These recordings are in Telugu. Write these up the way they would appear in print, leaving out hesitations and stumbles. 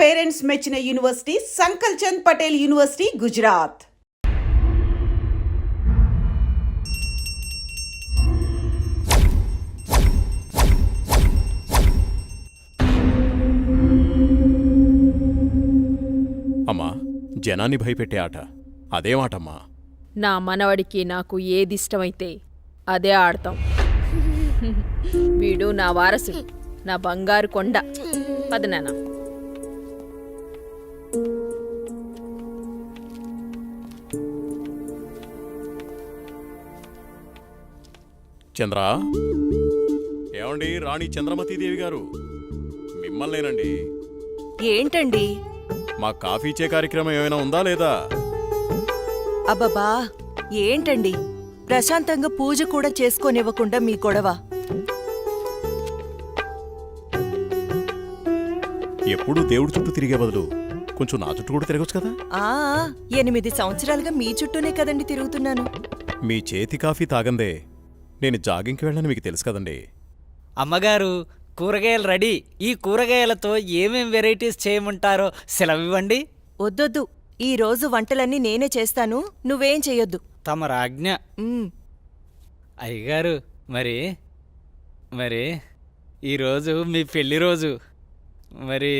పేరెంట్స్ మెచ్చిన యూనివర్సిటీ సంకల్ చంద్ పటేల్ యూనివర్సిటీ, గుజరాత్. అమ్మా, జనాన్ని భయపెట్టే ఆట అదేమాటమ్మా? నా మనవడికి నాకు ఏదిష్టమైతే అదే ఆడతాం. వీడు నా వారసుడు, నా బంగారు కొండ. పదనాన్న. చంద్ర, ఏమండి రాణి చంద్రమతీదేవి గారు, మిమ్మల్నేనండి. ఏంటండి? మా కాఫీ ఇచ్చే కార్యక్రమం ఏమైనా ఉందా లేదా? అబ్బబ్బా, ఏంటండి ప్రశాంతంగా పూజ కూడా చేసుకోనివ్వకుండా మీ గొడవ? ఎప్పుడూ దేవుడి చుట్టూ తిరిగే బదులు కొంచెం నా చుట్టూ కూడా తిరగచ్చు కదా. 8 సంవత్సరాలుగా మీ చుట్టూనే కదండి తిరుగుతున్నాను. మీ చేతి కాఫీ తాగందే నేను జాగింగ్కి వెళ్ళని మీకు తెలుసు కదండి. అమ్మగారు, కూరగాయలు రెడీ. ఈ కూరగాయలతో ఏమేం వెరైటీస్ చేయమంటారో సెలవివ్వండి. వద్దొద్దు, ఈ రోజు వంటలన్నీ నేనే చేస్తాను, నువ్వేం చెయ్యొద్దు. తమ రాజ్ఞ. అయ్యగారు, మరి ఈరోజు మీ పెళ్లి రోజు. మరి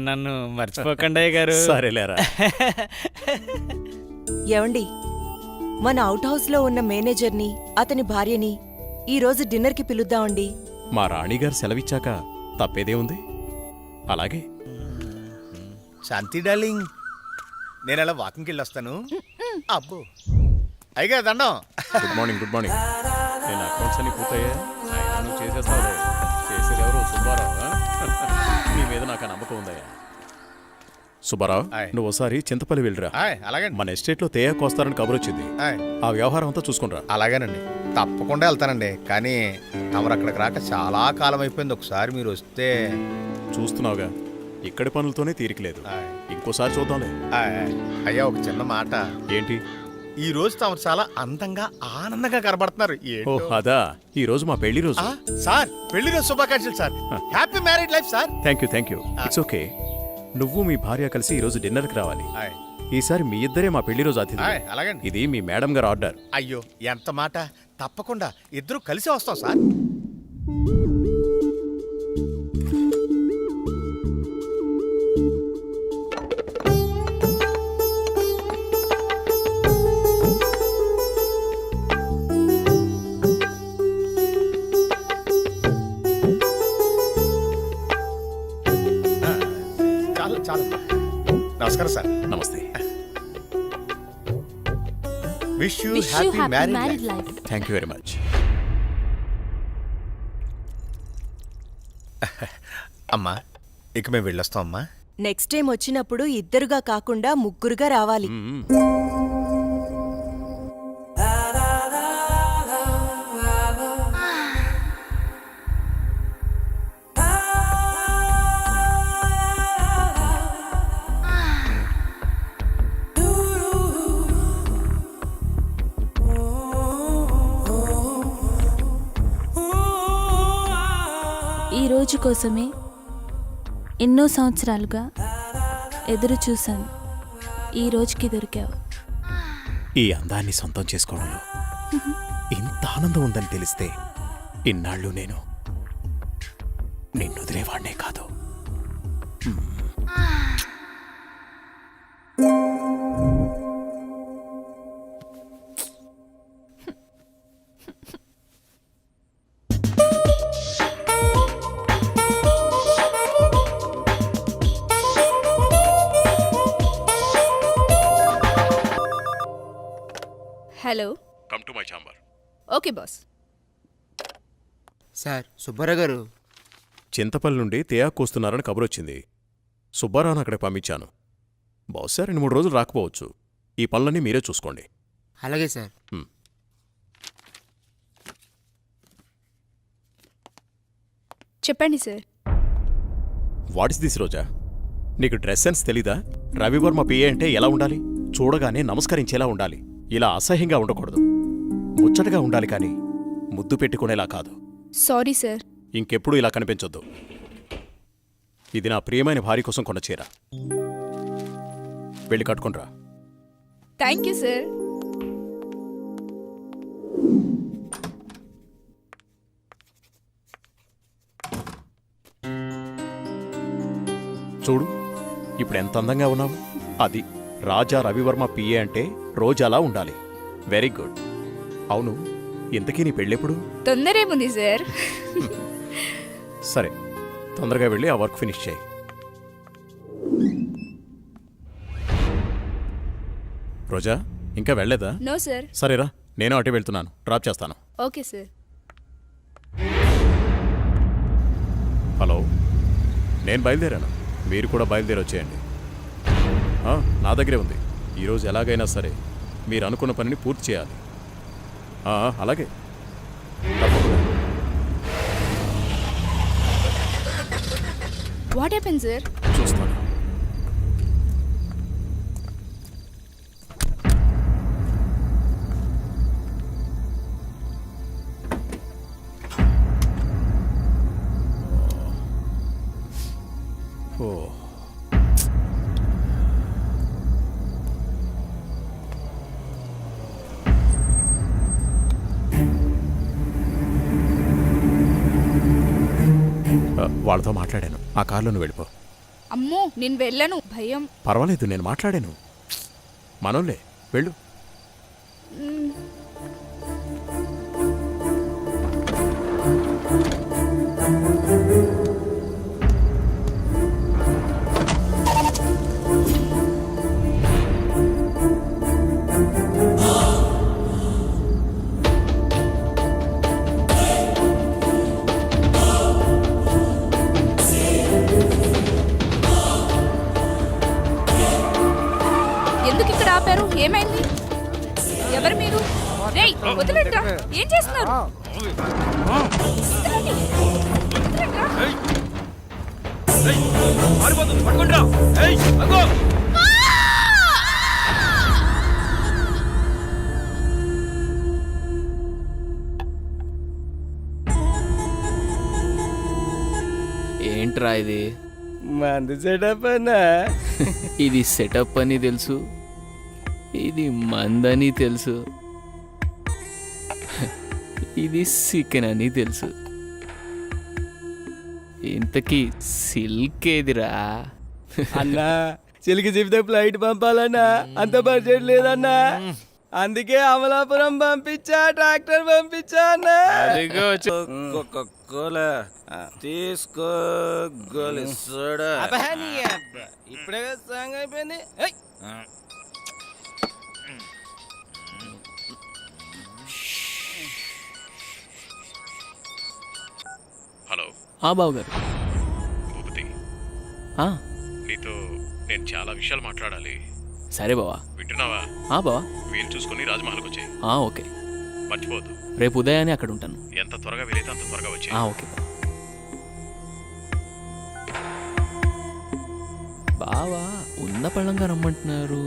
నన్ను మర్చిపోకండి అయ్యగారు. సరేలేరా. ఏవండి, మన అవుట్ హౌస్లో ఉన్న మేనేజర్ని, అతని భార్యని ఈరోజు డిన్నర్కి పిలుద్దామండి. మా రాణిగారు సెలవిచ్చాక తప్పేదే ఉంది. అలాగే. శాంతి డార్లింగ్, నేను అలా వాకింగ్కి వెళ్ళొస్తాను. అబ్బో అయ్యగా దండం. Good morning. Good morning. నేను అకౌంట్స్ అన్ని పూర్తయ్యా. నువ్వు చేసేస్తావులే. చేసేది ఎవరు? సుబ్బారావు. నీ మీద నాకు ఆ నమ్మకం ఉందయ్యా. సుబ్బారావు, నువ్వు ఒకసారి చింతపల్లి వెళ్ళిరా. అలాగే. మన ఎస్టేట్లో తేయాకు వస్తారని కబురు వచ్చింది. ఆ వ్యవహారం అంతా చూసుకునిరా. అలాగేనండి, తప్పకుండా వెళ్తానండి. కానీ తమరు అక్కడికి రాక చాలా కాలం అయిపోయింది. ఒకసారి మీరు వస్తే. చూస్తున్నావుగా, ఇక్కడి పనులతోనే తీరికలేదు. ఇంకోసారి చూద్దాంలే. అయ్యా, ఒక చిన్న మాట. ఏంటి? ఈ రోజు తమరు చాలా అందంగా ఆనందంగా కనబడుతున్నారు. ఓ అదా, ఈ రోజు మా పెళ్లి రోజు. సార్, పెళ్లి రోజు శుభాకాంక్షలు sir. Happy marriage life sir. Thank you. It's okay. నువ్వు మీ భార్య కలిసి ఈ రోజు డిన్నర్కి రావాలి. ఈసారి మీ ఇద్దరే మా పెళ్లి రోజు అతిథి. అలాగండి. ఇది మీ మేడం గారు ఆర్డర్. అయ్యో, ఎంత మాట. తప్పకుండా ఇద్దరు కలిసి వస్తాం సార్. చాలు. నమస్కారం సార్. నమస్తే. Wish you happy married life. Thank you very much. అమ్మా, ఇక మేము వెళ్ళొస్తాం అమ్మా. నెక్స్ట్ టైం వచ్చినప్పుడు ఇద్దరుగా కాకుండా ముగ్గురుగా రావాలి. ఈ రోజు కోసమే ఎన్నో సంవత్సరాలుగా ఎదురు చూశాను. ఈ రోజుకి దొరికావు. ఈ అందాన్ని సొంతం చేసుకోవడంలో ఇంత ఆనందం ఉందని తెలిస్తే ఇన్నాళ్ళు నేను నిన్ను వదిలేవాడినే కాదు. Hello. Come to my chamber. Okay boss. Sir, Subbarao గారు చింతపల్లి నుండి తేయాకు వస్తున్నారని కబురొచ్చింది. సుబ్బారావును అక్కడికి పంపించాను. బహుశా 2-3 రోజులు రాకపోవచ్చు. ఈ పనులన్నీ మీరే చూసుకోండి. అలాగే సార్. చెప్పండి సార్. వాట్ ఇస్ దిస్ రోజా? నీకు డ్రెస్ సెన్స్ తెలీదా? రవివర్మ పిఏ అంటే ఎలా ఉండాలి? చూడగానే నమస్కరించేలా ఉండాలి. ఇలా అసహ్యంగా ఉండకూడదు. ముచ్చటగా ఉండాలి, కానీ ముద్దు పెట్టుకునేలా కాదు. Sorry sir. ఇంకెప్పుడు ఇలా కనిపించొద్దు. ఇది నా ప్రియమైన భార్య కోసం కొన్న చీర. వెళ్ళి కట్టుకుంట్రా. Thank you sir. చూడు ఇప్పుడు ఎంత అందంగా ఉన్నావు. అది రాజా రవివర్మ పిఏ అంటే రోజాలా ఉండాలి. Very good. అవును, ఇంతకీ నీ పెళ్ళెప్పుడు? తొందరేముంది సార్. సరే, తొందరగా వెళ్ళి ఆ వర్క్ ఫినిష్ చేయి. రోజా ఇంకా వెళ్ళలేదా? No sir. సరేరా, నేను అటే వెళ్తున్నాను. డ్రాప్ చేస్తాను. Okay sir. హలో, నేను బయలుదేరాను. మీరు కూడా బయలుదేరి వచ్చేయండి. నా దగ్గరే ఉంది. ఈరోజు ఎలాగైనా సరే మీరు అనుకున్న పనిని పూర్తి చేయాలి. అలాగే తప్పకుండా. What happen sir? చూస్తాను. ఓ వాళ్ళతో మాట్లాడాను. ఆ కార్లో నువ్వు వెళ్ళిపో. అమ్మో నేను వెళ్ళను, భయం. పర్వాలేదు, నేను మాట్లాడాను. మనోళ్ళే, వెళ్ళు. ఎందుకు ఇక్కడ ఆపారు? ఏమైంది? ఎవరు మీరు? రేయ్ వదిలేట్రా, ఏం చేస్తున్నారు? వదలండి. వదలండ్రా. ఏంట్రా ఇది? మంది సెటప్ అన్నా. ఇది సెటప్ అని తెలుసు, ఇది మందని తెలుసు, ఇది చికెన్ అని తెలుసు. ఇంతకీ సిల్క్ ఏదిరా? అన్నా చిలికి చెబితే ఫ్లైట్ పంపాలన్నా, అంత బడ్జెట్ లేదన్నా. అందుకే అమలాపురం పంపించా, ట్రాక్టర్ పంపించా అన్నా. తీసుకో గోలి సోడా. ఇప్పుడే సాంగ్ అయిపోయింది. హలో బాబు గారు. భూపతి, నీతో నేను చాలా విషయాలు మాట్లాడాలి. సరే బావా. వింటున్నావా? బావా, వీలు చూసుకుని రాజమహల్కి వచ్చాయి. ఓకే. మర్చిపోద్దు. రేపు ఉదయాన్నే అక్కడ ఉంటాను. ఎంత త్వరగా వీలైతే అంత త్వరగా వచ్చాయి. ఓకే బావా. ఉన్న పళ్ళంగా రమ్మంటున్నారు.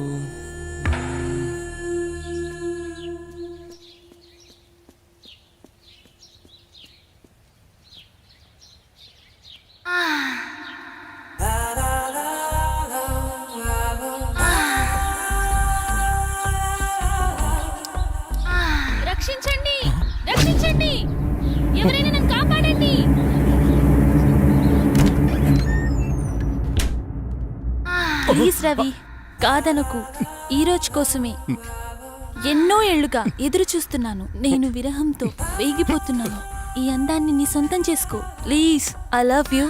రక్షించండి, రక్షించండి, ఎవరైనా నన్ను కాపాడండి. ప్లీజ్ రవి, కాదనకు. ఈ రోజు కోసమే ఎన్నో ఏళ్లుగా ఎదురు చూస్తున్నాను. నేను విరహంతో వేగిపోతున్నాను. ఈ అందాన్ని నీ సొంతం చేసుకో ప్లీజ్. I love you.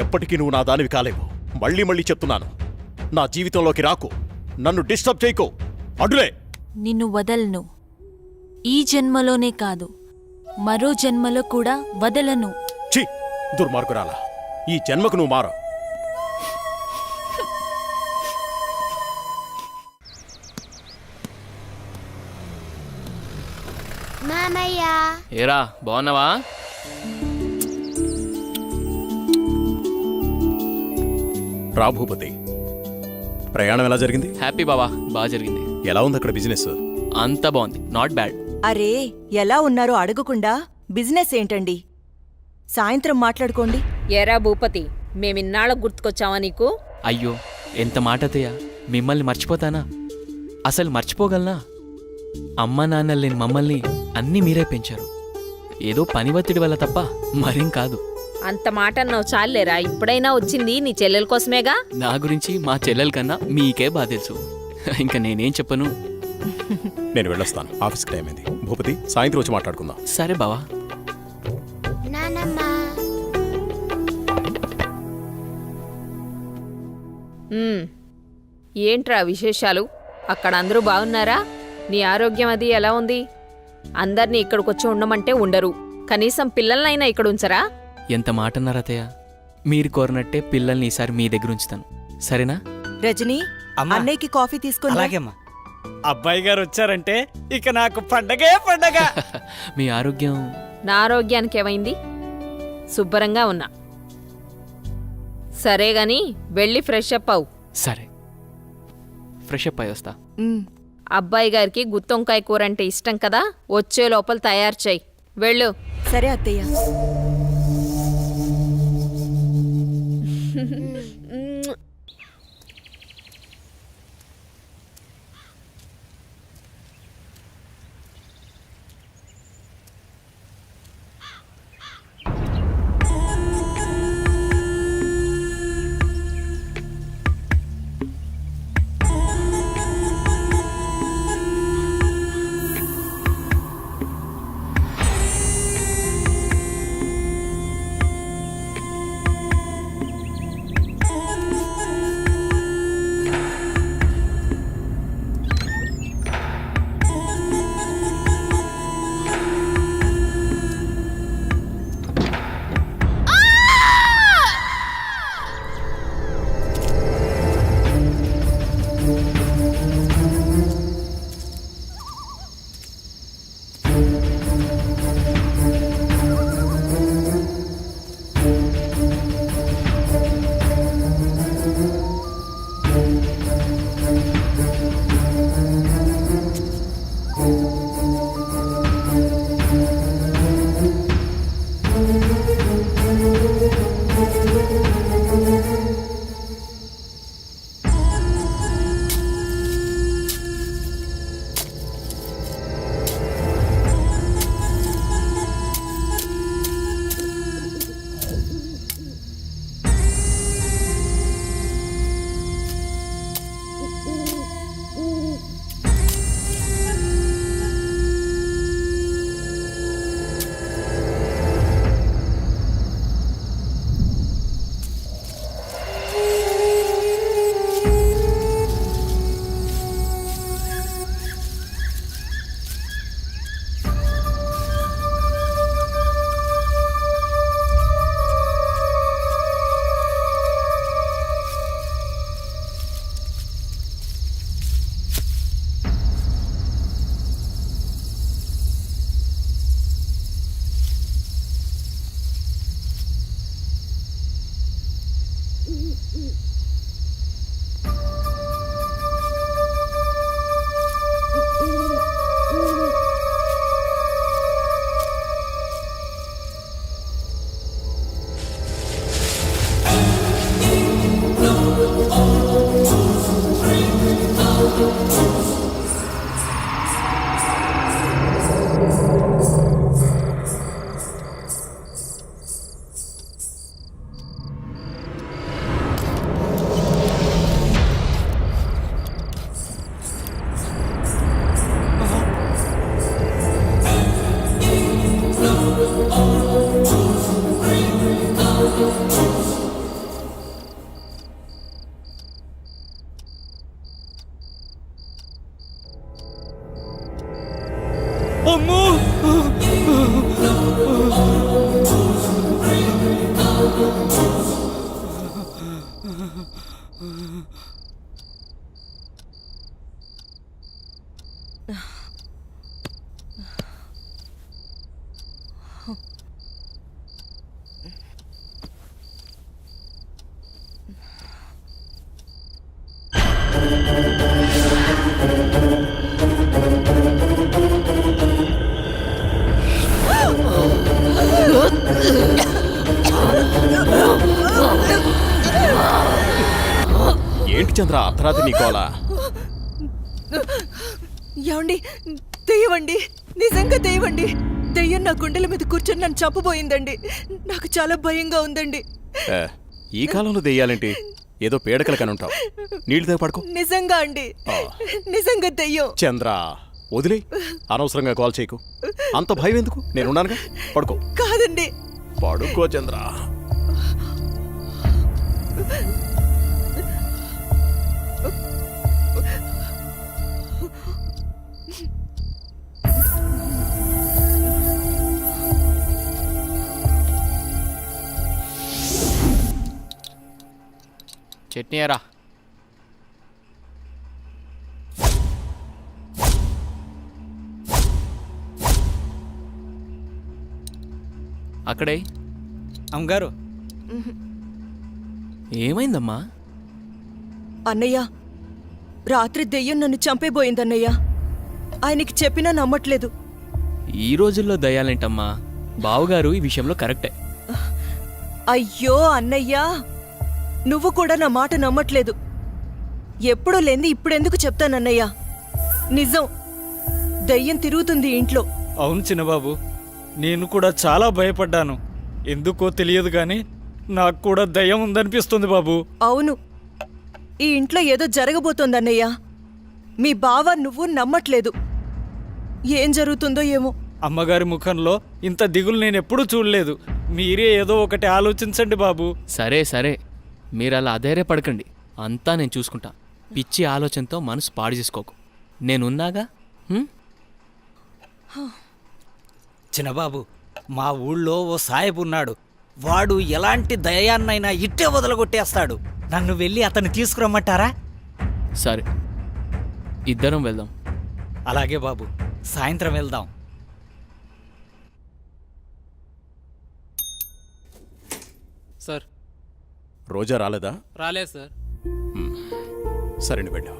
ఎప్పటికీ నువ్వు నా దానివి కాలేవు. మళ్ళీ మళ్ళీ చెప్తున్నాను, నా జీవితంలోకి రాకు. నన్ను డిస్టర్బ్ చేయకు. అడులే. నిన్ను వదలను. ఈ జన్మలోనే కాదు, మరో జన్మలో కూడా వదలను. ఛీ, దుర్మార్గురాలా, ఈ జన్మకు నువ్వు మారు. మామయ్య ఏరా బాగున్నావా? రా భూపతి, ప్రయాణం ఎలా జరిగింది? హ్యాపీ బావా, బాగా జరిగింది. ఎలా ఉంది అక్కడ బిజినెస్? అంతా బాగుంది, నాట్ బ్యాడ్. అరే ఎలా ఉన్నారో అడగకుండా బిజినెస్ ఏంటండి? సాయంత్రం మాట్లాడుకోండి. ఎరా భూపతి, మేమిన్నాళ్ళకు గుర్తుకొచ్చావా నీకు? అయ్యో ఎంత మాట అత్తయ్య, మిమ్మల్ని మర్చిపోతానా? అసలు మర్చిపోగలనా? అమ్మా నాన్నలు లేని మమ్మల్ని అన్నీ మీరే పెంచారు. ఏదో పని ఒత్తిడి వల్ల తప్ప మరేం కాదు. అంత మాట అన్నావు చాలేరా, ఇప్పుడైనా వచ్చింది నీ చెల్లెల కోసమేగా. నా గురించి మా చెల్లెల కన్నా మీకే బాగా తెలుసు. ఇంకా నేనేం చెప్పను. నేను వెళ్ళొస్తాను, ఆఫీస్కి టైం అయింది. భూపతి, సాయంత్రం వచ్చి మాట్లాడుకుందాం. సరే బావా. ఏంట్రా విశేషాలు? అక్కడ అందరూ బాగున్నారా? నీ ఆరోగ్యం అది ఎలా ఉంది? అందర్నీ ఇక్కడికొచ్చి ఉండమంటే ఉండరు, కనీసం పిల్లలనైనా ఇక్కడ ఉంచరా? ఎంత మాట అన్నారు అత్తయ్య. మీరు కోరినట్టే పిల్లల్ని ఈసారి మీ దగ్గర ఉంచుతాను, సరేనా? రజనీ, అమ్మా. అన్నయ్యకి కాఫీ తీసుకొని రా. అలాగేమ్మా. అబ్బాయి గారు వచ్చారంటే ఇక నాకు పండగే పండగ. మీ ఆరోగ్యం? నా ఆరోగ్యానికి ఏమైంది? శుభ్రంగా ఉన్నా. సరే గాని వెళ్ళి ఫ్రెష్ అప్ అవు. సరే, ఫ్రెష్ అప్ అయి వస్తా. ఉమ్. అబ్బాయి గారికి గుత్తొంకాయ కూర అంటే ఇష్టం కదా, వచ్చే లోపల తయారు చేయి. వెళ్ళు. సరే అత్తయ్య. అమ్మో! ఎందుకు చంద్ర అర్ధరాత్రి నీకోలా? ఏమండి, దెయ్యమండి, నిజంగా దెయ్యమండి. దెయ్యం నా గుండెల మీద కూర్చొని నన్ను చంపబోయిందండి. నాకు చాలా భయంగా ఉందండి. ఈ కాలంలో దెయ్యాలేంటి? ఏదో పీడకల కనుంటావు. నీళ్ళు తాగి పడుకో. నిజంగా అండి, నిజంగా దెయ్యం. చంద్ర వదిలే, అనవసరంగా కాల్ చేయకు. అంత భయం ఎందుకు? నేనున్నానుగా, పడుకో. కాదండి, పడుకో చంద్ర. చట్నీ ఎరా. అక్కడే. అమ్మగారు, ఏమైందమ్మా? అన్నయ్య, రాత్రి దెయ్యం నన్ను చంపేబోయిందన్నయ్య. ఆయనకి చెప్పినా నమ్మట్లేదు. ఈ రోజుల్లో దయ్యాలేంటమ్మా? బావగారు ఈ విషయంలో కరెక్టే. అయ్యో అన్నయ్యా, నువ్వు కూడా నా మాట నమ్మట్లేదు. ఎప్పుడూ లేంది ఇప్పుడెందుకు చెప్తానన్నయ్యా? నిజం, దయ్యం తిరుగుతుంది ఇంట్లో. అవును చిన్నబాబు, నేను కూడా చాలా భయపడ్డాను. ఎందుకో తెలియదు కానీ నాకు కూడా దయ్యం ఉందనిపిస్తుంది బాబు. అవును, ఈ ఇంట్లో ఏదో జరగబోతోందన్నయ్యా. మీ బావ నువ్వు నమ్మట్లేదు. ఏం జరుగుతుందో ఏమో. అమ్మగారి ముఖంలో ఇంత దిగులు నేను ఎప్పుడూ చూడలేదు. మీరే ఏదో ఒకటి ఆలోచించండి బాబు. సరే సరే, మీరు అలా అధైర్యపడకండి. అంతా నేను చూసుకుంటా. పిచ్చి ఆలోచనతో మనసు పాడు చేసుకోకు. నేనున్నాగా. చిన్నబాబు, మా ఊళ్ళో ఓ సాయబు ఉన్నాడు. వాడు ఎలాంటి దయాన్నైనా ఇట్టే వదలగొట్టేస్తాడు. నన్ను వెళ్ళి అతన్ని తీసుకురమ్మంటారా? సరే, ఇద్దరం వెళ్దాం. అలాగే బాబు, సాయంత్రం వెళ్దాం. రోజా రాలేదా? రాలేదు సార్. సరే, నువ్వు వెళ్ళావు.